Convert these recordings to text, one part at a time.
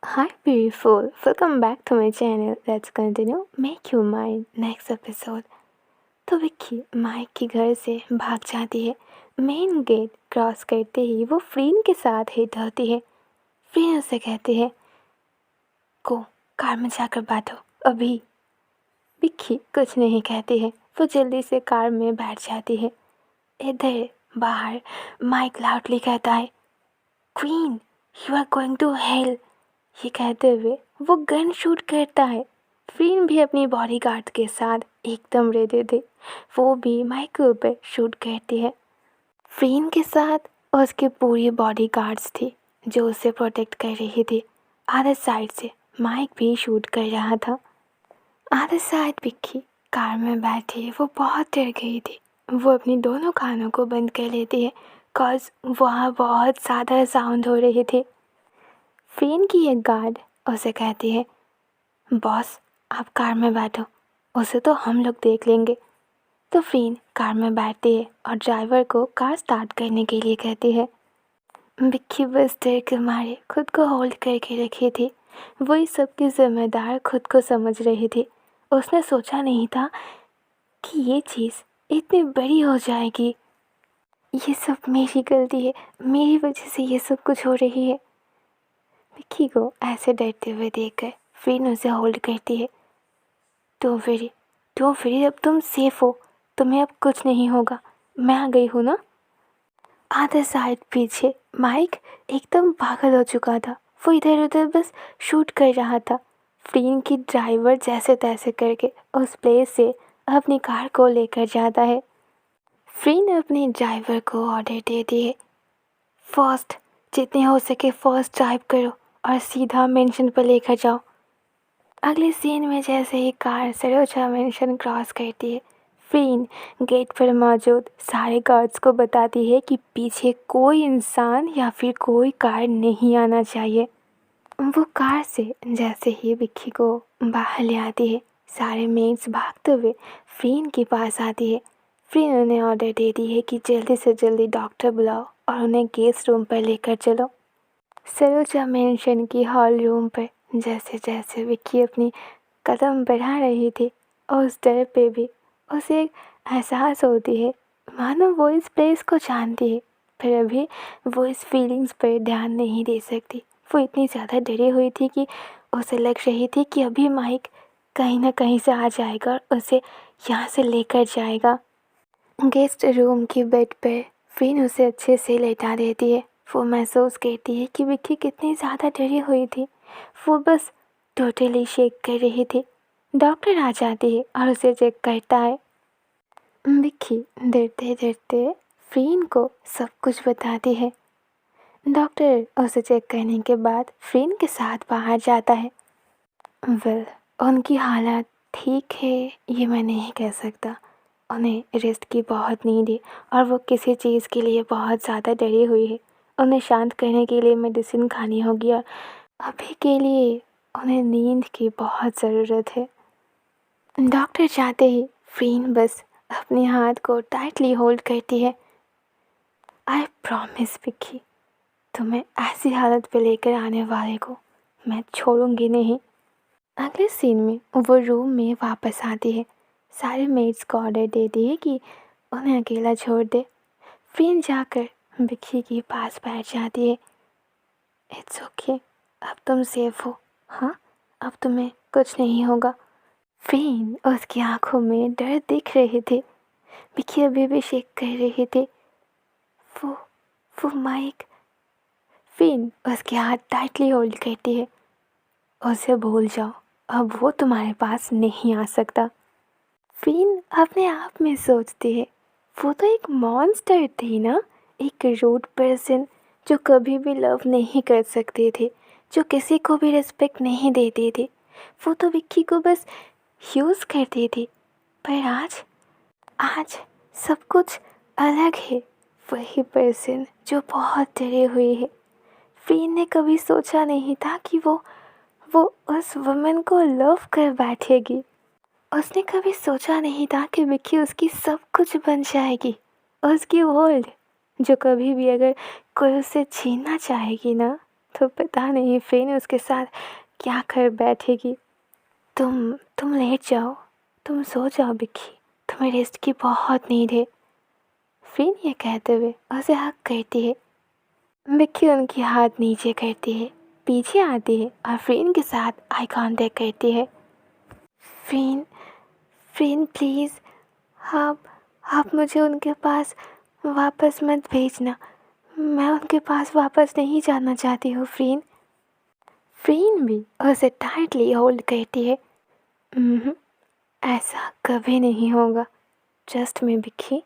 Hi, beautiful. Welcome back to my channel. Let's continue. Make you mine. Next episode. तो Vicky mic के घर से भाग जाती है। मेन गेट क्रॉस करते ही वो फ्रीन के साथ हिट होती है। फ्रीन उसे कहती है, को कार में जाकर बैठो अभी। विक्की कुछ नहीं कहती है। वो जल्दी से कार में बैठ जाती है। इधर बाहर माइक लाउडली कहता है, queen you are going to hell. ये कहते हुए वो गन शूट करता है। फ्रीन भी अपनी बॉडीगार्ड के साथ एकदम रेडी थी। वो भी माइक के ऊपर शूट करती है। फ्रीन के साथ उसके पूरी बॉडीगार्ड्स थी जो उसे प्रोटेक्ट कर रही थी। अदर साइड से माइक भी शूट कर रहा था। अदर साइड विक्की कार में बैठी वो बहुत डर गई थी। वो अपनी दोनों कानों को बंद कर लेती है कॉज वहाँ बहुत ज़्यादा साउंड हो रही थी। फ्रीन की एक गार्ड उसे कहती है, बॉस आप कार में बैठो, उसे तो हम लोग देख लेंगे। तो फ्रीन कार में बैठती है और ड्राइवर को कार स्टार्ट करने के लिए कहती है। विक्की बस डर के मारे खुद को होल्ड करके रखी थी। वो इस सब की जिम्मेदार खुद को समझ रही थी। उसने सोचा नहीं था कि ये चीज़ इतनी बड़ी हो जाएगी। ये सब मेरी गलती है, मेरी वजह से ये सब कुछ हो रही है। विक्की को ऐसे डरते हुए देखकर फ्रीन उसे होल्ड करती है। डोंट वरी, अब तुम सेफ हो, तुम्हें अब कुछ नहीं होगा, मैं आ गई हूँ ना। आधे साइड पीछे माइक एकदम पागल हो चुका था। वो इधर उधर बस शूट कर रहा था। फ्रीन की ड्राइवर जैसे तैसे करके उस प्लेस से अपनी कार को लेकर जाता है। फ्रीन अपने ड्राइवर को ऑर्डर देती है, फास्ट जितने हो सके फास्ट ड्राइव करो और सीधा मेंशन पर लेकर जाओ। अगले सीन में जैसे ही कार सरोजा मेंशन क्रॉस करती है, फ्रीन गेट पर मौजूद सारे गार्ड्स को बताती है कि पीछे कोई इंसान या फिर कोई कार नहीं आना चाहिए। वो कार से जैसे ही विक्की को बाहर ले आती है, सारे मेट्स भागते हुए फ्रीन के पास आती है। फ्रीन उन्हें ऑर्डर देती है कि जल्दी से जल्दी डॉक्टर बुलाओ और उन्हें गेस्ट रूम पर लेकर चलो। सरोजा मेंशन की हॉल रूम पर जैसे जैसे विक्की अपनी कदम बढ़ा रही थी, उस डर पे भी उसे एक एहसास होती है मानो वो इस प्लेस को जानती है, फिर अभी वो इस फीलिंग्स पर ध्यान नहीं दे सकती। वो इतनी ज़्यादा डरी हुई थी कि उसे लग रही थी कि अभी माइक कहीं ना कहीं से आ जाएगा और उसे यहाँ से लेकर जाएगा। गेस्ट रूम की बेड पर फ्रीन उसे अच्छे से लेटा देती है। वो महसूस करती है कि विक्की कितनी ज़्यादा डरी हुई थी। वो बस टोटली शेक कर रही थी। डॉक्टर आ जाती है और उसे चेक करता है। विक्की डरते डरते फ्रीन को सब कुछ बताती है। डॉक्टर उसे चेक करने के बाद फ्रीन के साथ बाहर जाता है। वेल, उनकी हालत ठीक है ये मैं नहीं कह सकता। उन्हें रेस्ट की बहुत नीड है और वो किसी चीज़ के लिए बहुत ज़्यादा डरी हुई है। उन्हें शांत करने के लिए मेडिसिन खानी होगी और अभी के लिए उन्हें नींद की बहुत ज़रूरत है। डॉक्टर चाहते ही फ्रीन बस अपने हाथ को टाइटली होल्ड करती है। आई प्रॉमिस विक्की, तुम्हें ऐसी हालत पे लेकर आने वाले को मैं छोड़ूंगी नहीं। अगले सीन में वो रूम में वापस आती है। सारे मेड्स को ऑर्डर देती है कि उन्हें अकेला छोड़ दे। फ्रीन जाकर विक्की के पास बैठ जाती है। इट्स ओके, अब तुम सेफ हो, हाँ अब तुम्हें कुछ नहीं होगा। फ्रीन उसकी आंखों में डर दिख रही थी। विक्की अभी भी शेक कर रही थी। वो वो माइक। फ्रीन उसके हाथ टाइटली होल्ड करती है। उसे भूल जाओ, अब वो तुम्हारे पास नहीं आ सकता। फ्रीन अपने आप में सोचती है, वो तो एक मॉन्स्टर थी ना, एक रूड पर्सन जो कभी भी लव नहीं कर सकती थी, जो किसी को भी रिस्पेक्ट नहीं देती थी। वो तो विक्की को बस यूज़ करती थी। पर आज आज सब कुछ अलग है। वही पर्सन जो बहुत डरी हुई है। फ्रीन ने कभी सोचा नहीं था कि वो उस वुमन को लव कर बैठेगी। उसने कभी सोचा नहीं था कि विक्की उसकी सब कुछ बन जाएगी, उसकी वर्ल्ड, जो कभी भी अगर कोई उसे छीनना चाहेगी ना तो पता नहीं फ्रीन उसके साथ क्या कर बैठेगी। तुम लेट जाओ, तुम सो जाओ विक्की, तुम्हें रेस्ट की बहुत नीड है। फ्रीन ये कहते हुए उसे हक करती है। विक्की उनकी हाथ नीचे करती है, पीछे आती है और फ्रीन के साथ आई कांटेक्ट करती है। फ्रीन फ्रीन प्लीज़, आप मुझे उनके पास वापस मत भेजना। मैं उनके पास वापस नहीं जाना चाहती हूँ फ्रीन। फ्रीन भी उसे टाइटली होल्ड करती है। ऐसा कभी नहीं होगा, जस्ट मैं विक्की।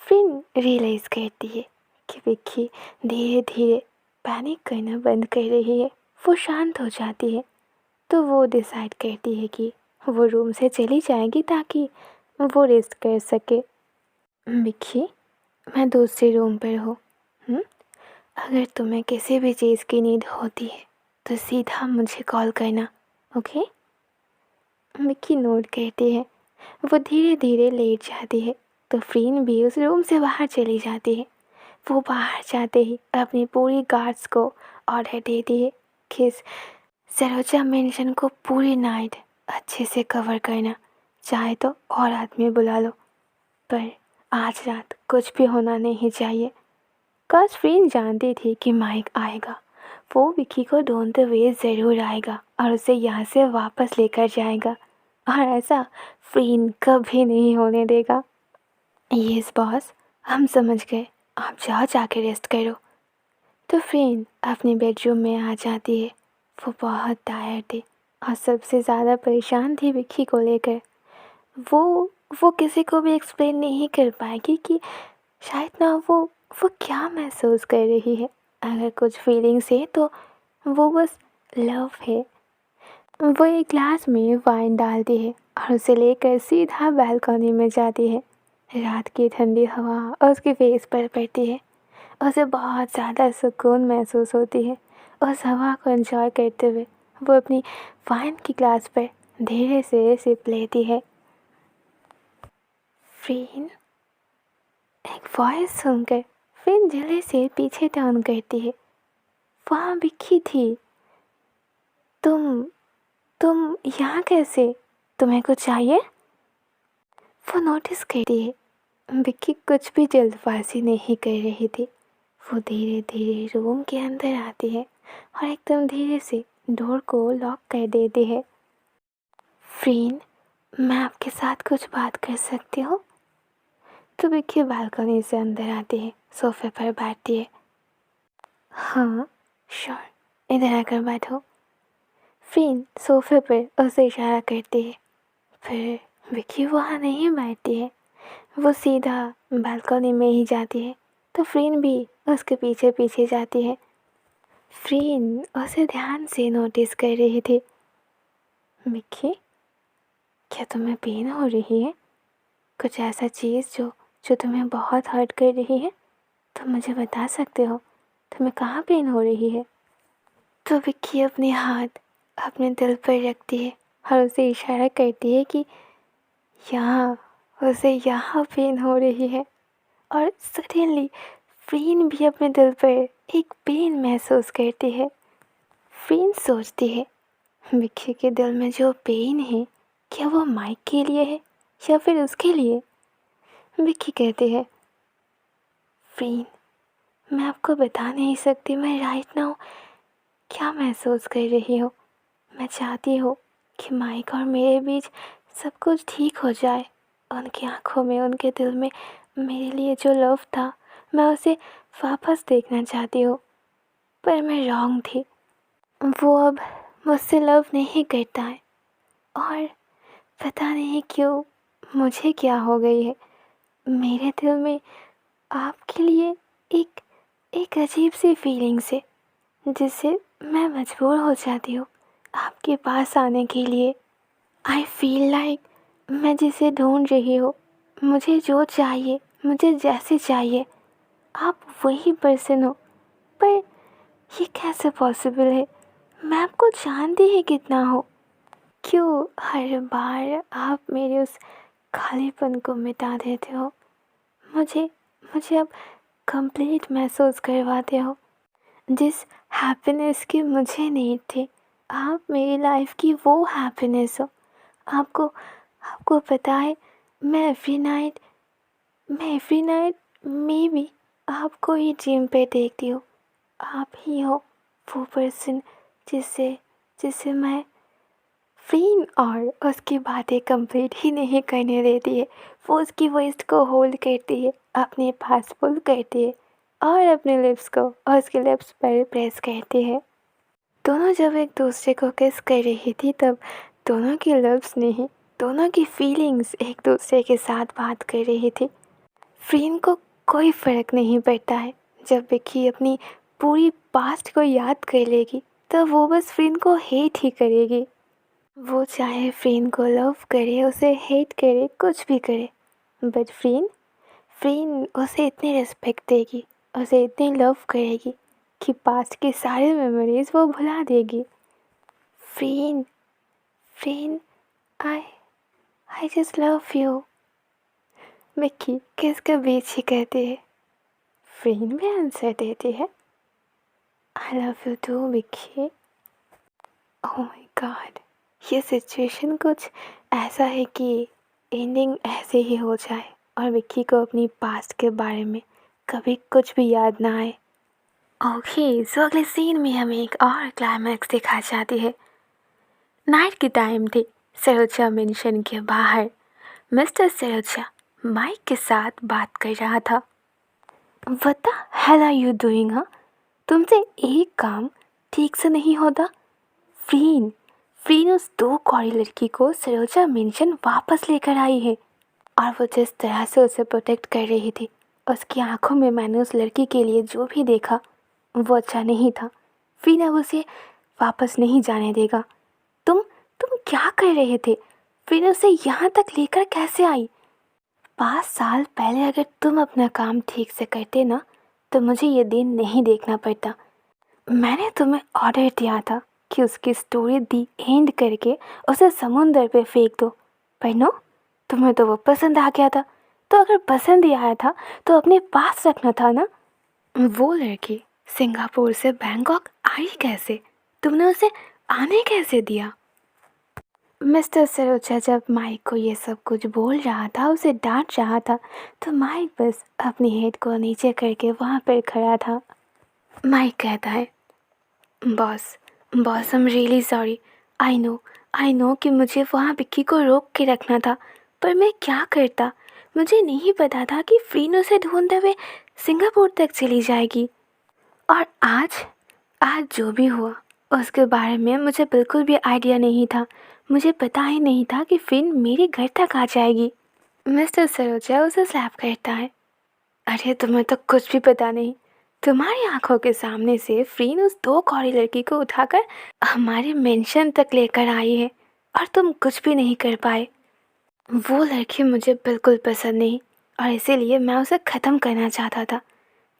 फ्रीन रियलाइज़ करती है कि विक्की धीरे धीरे पैनिक करना बंद कर रही है। वो शांत हो जाती है तो वो डिसाइड करती है कि वो रूम से चली जाएगी ताकि वो रेस्ट कर सके। विक्की, मैं दूसरे रूम पर हूँ। अगर तुम्हें किसी भी चीज़ की नीड होती है तो सीधा मुझे कॉल करना, ओके? विक्की नोट करती है। वो धीरे धीरे लेट जाती है तो फ्रीन भी उस रूम से बाहर चली जाती है। वो बाहर जाते ही अपनी पूरी गार्ड्स को ऑर्डर देती है कि इस सरोजा मेंशन को पूरी नाइट अच्छे से कवर करना, चाहे तो और आदमी बुला लो, पर आज रात कुछ भी होना नहीं चाहिए। काश फ्रीन जानती थी कि माइक आएगा, वो विक्की को ढूंढते हुए ज़रूर आएगा और उसे यहाँ से वापस लेकर जाएगा, और ऐसा फ्रीन कभी नहीं होने देगा। यस बॉस, हम समझ गए, आप जाओ जाके रेस्ट करो। तो फ्रीन अपने बेडरूम में आ जाती है। वो बहुत टायर्ड थी और सबसे ज़्यादा परेशान थी विक्की को लेकर। वो किसी को भी एक्सप्लेन नहीं कर पाएगी कि शायद ना वो क्या महसूस कर रही है। अगर कुछ फीलिंग्स है तो वो बस लव है। वो एक ग्लास में वाइन डालती है और उसे लेकर सीधा बालकनी में जाती है। रात की ठंडी हवा उसके फेस पर पड़ती है। उसे बहुत ज़्यादा सुकून महसूस होती है। उस हवा को एंजॉय करते हुए वो अपनी वाइन की ग्लास पर धीरे से सिप लेती है। फ्रीन, एक वॉइस सुनकर फ्रीन जल्दी से पीछे टर्न करती है। वहाँ विक्की थी। तुम यहाँ कैसे? तुम्हें कुछ चाहिए? वो नोटिस करती है विक्की कुछ भी जल्दबाजी नहीं कर रही थी। वो धीरे धीरे रूम के अंदर आती है और एकदम धीरे से डोर को लॉक कर देती है। फ्रीन, मैं आपके साथ कुछ बात कर सकती हूँ? तो विक्की बालकनी से अंदर आती है, सोफे पर बैठती है। हाँ श्योर, इधर आकर बैठो। फ्रीन सोफे पर उसे इशारा करती है। फिर विक्की वहाँ नहीं बैठती है, वो सीधा बालकनी में ही जाती है तो फ्रीन भी उसके पीछे पीछे जाती है। फ्रीन उसे ध्यान से नोटिस कर रही थी। विक्की, क्या तुम्हें पेन हो रही है? कुछ ऐसा चीज़ जो तुम्हें बहुत हर्ट कर रही है तो मुझे बता सकते हो। तुम्हें कहाँ पेन हो रही है? तो विक्की अपने हाथ अपने दिल पर रखती है और उसे इशारा करती है कि यहाँ, उसे यहाँ पेन हो रही है। और सडनली फ्रीन भी अपने दिल पर एक पेन महसूस करती है। फ्रीन सोचती है विक्की के दिल में जो पेन है, क्या वो माइक के लिए है या फिर उसके लिए? विक्की कहती है, फ्रीन, मैं आपको बता नहीं सकती मैं राइट नाउ क्या महसूस कर रही हूँ। मैं चाहती हूँ कि माइक और मेरे बीच सब कुछ ठीक हो जाए। उनकी आंखों में, उनके दिल में मेरे लिए जो लव था, मैं उसे वापस देखना चाहती हूँ। पर मैं रॉन्ग थी। वो अब मुझसे लव नहीं करता है और पता नहीं क्यों मुझे क्या हो गई है। मेरे दिल में आपके लिए एक एक अजीब सी फीलिंग्स है जिससे मैं मजबूर हो जाती हूँ आपके पास आने के लिए। आई फील लाइक मैं जिसे ढूंढ रही हूँ, मुझे जो चाहिए, मुझे जैसे चाहिए, आप वही पर्सन हो। पर ये कैसे पॉसिबल है? मैं आपको जानती ही कितना हो। क्यों हर बार आप मेरे उस खालीपन को मिटा देते हो? मुझे मुझे अब कंप्लीट महसूस करवाते हो। जिस हैप्पीनेस की मुझे नीड थी। आप मेरी लाइफ की वो हैप्पीनेस हो। आपको आपको पता है, मैं एवरी नाइट मे बी आपको ही ड्रीम पे देखती हूँ। आप ही हो वो पर्सन जिससे जिससे मैं फ्रीन और उसकी बातें कंप्लीट ही नहीं करने देती है। वो उसकी वॉइस को होल्ड करती है, अपने पास पुल करती है और अपने लिप्स को उसके लिप्स पर प्रेस करती है। दोनों जब एक दूसरे को किस कर रही थी तब दोनों की लिप्स नहीं, दोनों की फीलिंग्स एक दूसरे के साथ बात कर रही थी। फ्रीन को कोई फ़र्क नहीं पड़ता है। जब विक्की अपनी पूरी पास्ट को याद कर लेगी तो वो बस फ्रीन को हेट ही करेगी। वो चाहे फ्रीन को लव करे, उसे हेट करे, कुछ भी करे, बट फ्रीन फ्रीन उसे इतनी रिस्पेक्ट देगी, उसे इतनी लव करेगी कि पास्ट की सारी मेमोरीज वो भुला देगी। Freen Freen I I just love you. Mickey किसके बीच ही कहती है। फ्रीन भी आंसर देती है, I love you too Mickey. Oh my god, ये सिचुएशन कुछ ऐसा है कि एंडिंग ऐसे ही हो जाए और विक्की को अपनी पास्ट के बारे में कभी कुछ भी याद ना आए। ओके, सो अगले सीन में हमें एक और क्लाइमैक्स दिखाई जाती है। नाइट की टाइम थी। सरोजा मेंशन के बाहर मिस्टर सरोजा माइक के साथ बात कर रहा था। What the hell are you doing? हाँ, तुमसे एक काम ठीक से नहीं होता। फ्रीन फ्रीन उस 2 कौड़ी लड़की को सरोजा मेंशन वापस लेकर आई है और वो जिस तरह से उसे प्रोटेक्ट कर रही थी, उसकी आंखों में मैंने उस लड़की के लिए जो भी देखा वो अच्छा नहीं था। फ्रीन अब उसे वापस नहीं जाने देगा। तुम क्या कर रहे थे? फ्रीन उसे यहाँ तक लेकर कैसे आई? 5 साल पहले अगर तुम अपना काम ठीक से करते ना तो मुझे ये दिन नहीं देखना पड़ता। मैंने तुम्हें ऑर्डर दिया था कि उसकी स्टोरी दी एंड करके उसे समुंदर पे फेंक दो, पर नो, तुम्हें तो वो पसंद आ गया था। तो अगर पसंद ही आया था तो अपने पास रखना था ना। वो लड़की सिंगापुर से बैंकॉक आई कैसे? तुमने उसे आने कैसे दिया? मिस्टर सरोजा जब माइक को ये सब कुछ बोल रहा था, उसे डांट रहा था, तो माइक बस अपनी हेड को नीचे करके वहाँ पर खड़ा था। माइक कहता है, boss boss, I am really sorry. I know कि मुझे वहाँ विक्की को रोक के रखना था, पर मैं क्या करता? मुझे नहीं पता था कि फ्रीन उसे ढूंढते हुए सिंगापुर तक चली जाएगी। और आज आज जो भी हुआ उसके बारे में मुझे बिल्कुल भी आइडिया नहीं था। मुझे पता ही नहीं था कि फ्रीन मेरे घर तक आ जाएगी। मिस्टर सरोजा उसे स्लैप करता है, अरे तुम्हें तो कुछ भी पता नहीं। तुम्हारी आंखों के सामने से फ्रीन उस 2 कौड़ी लड़की को उठाकर हमारे मेंशन तक लेकर आई है और तुम कुछ भी नहीं कर पाए। वो लड़की मुझे बिल्कुल पसंद नहीं और इसीलिए मैं उसे ख़त्म करना चाहता था।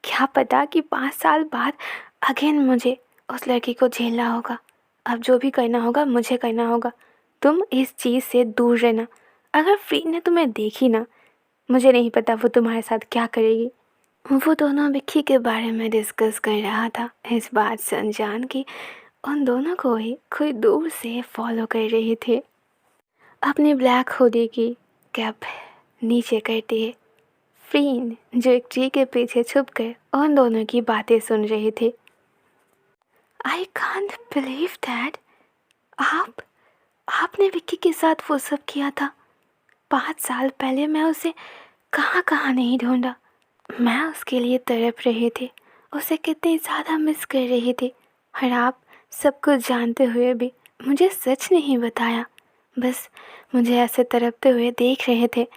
क्या पता कि 5 साल बाद अगेन मुझे उस लड़की को झेलना होगा। अब जो भी करना होगा मुझे करना होगा। तुम इस चीज़ से दूर रहना। अगर फ्रीन ने तुम्हें देखी ना, मुझे नहीं पता वो तुम्हारे साथ क्या करेगी। वो दोनों विक्की के बारे में डिस्कस कर रहा था, इस बात से अनजान कि उन दोनों को ही कोई दूर से फॉलो कर रहे थे। अपनी ब्लैक हुडी की कैप नीचे करते फ्रीन, जो एक ट्री के पीछे छुपकर उन दोनों की बातें सुन रहे थे। आई कांट बिलीव दैट आपने विक्की के साथ वो सब किया था। 5 साल पहले मैं उसे कहाँ कहाँ नहीं ढूंढा। मैं उसके लिए तड़प रहे थे, उसे कितने ज़्यादा मिस कर रही थी, और आप सब कुछ जानते हुए भी मुझे सच नहीं बताया। बस मुझे ऐसे तड़पते हुए देख रहे थे।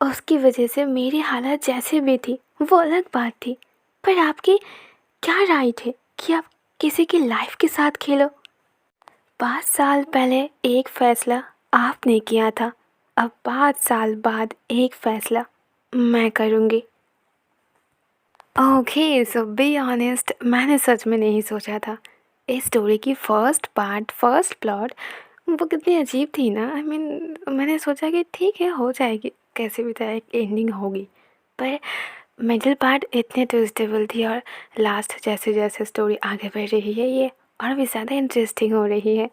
उसकी वजह से मेरी हालत जैसे भी थी वो अलग बात थी, पर आपकी क्या राइट है कि आप किसी की लाइफ के साथ खेलो? 5 साल पहले एक फैसला आपने किया था, अब 5 साल बाद एक फैसला मैं करूँगी। ओके, सो बी ऑनेस्ट, मैंने सच में नहीं सोचा था इस स्टोरी की फर्स्ट पार्ट, फर्स्ट प्लॉट वो कितनी अजीब थी ना। आई मीन मैंने सोचा कि ठीक है, हो जाएगी, कैसे भी तरह एक एंडिंग होगी, पर मिडिल पार्ट इतने ट्विस्टेबल थी और लास्ट जैसे जैसे स्टोरी आगे बढ़ रही है ये और भी ज़्यादा इंटरेस्टिंग हो रही है।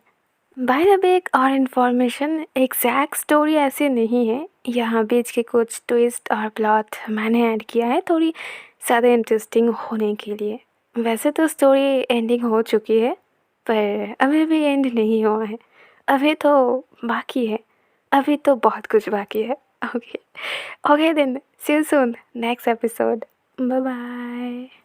बाय द वे एक और इन्फॉर्मेशन, एग्जैक्ट स्टोरी ऐसी नहीं है, यहाँ बीच के कुछ ट्विस्ट और प्लॉट मैंने ऐड किया है थोड़ी ज़्यादा इंटरेस्टिंग होने के लिए। वैसे तो स्टोरी एंडिंग हो चुकी है पर अभी भी एंड नहीं हुआ है, अभी तो बाकी है, अभी तो बहुत कुछ बाकी है। Okay okay then, see you soon next episode, bye bye.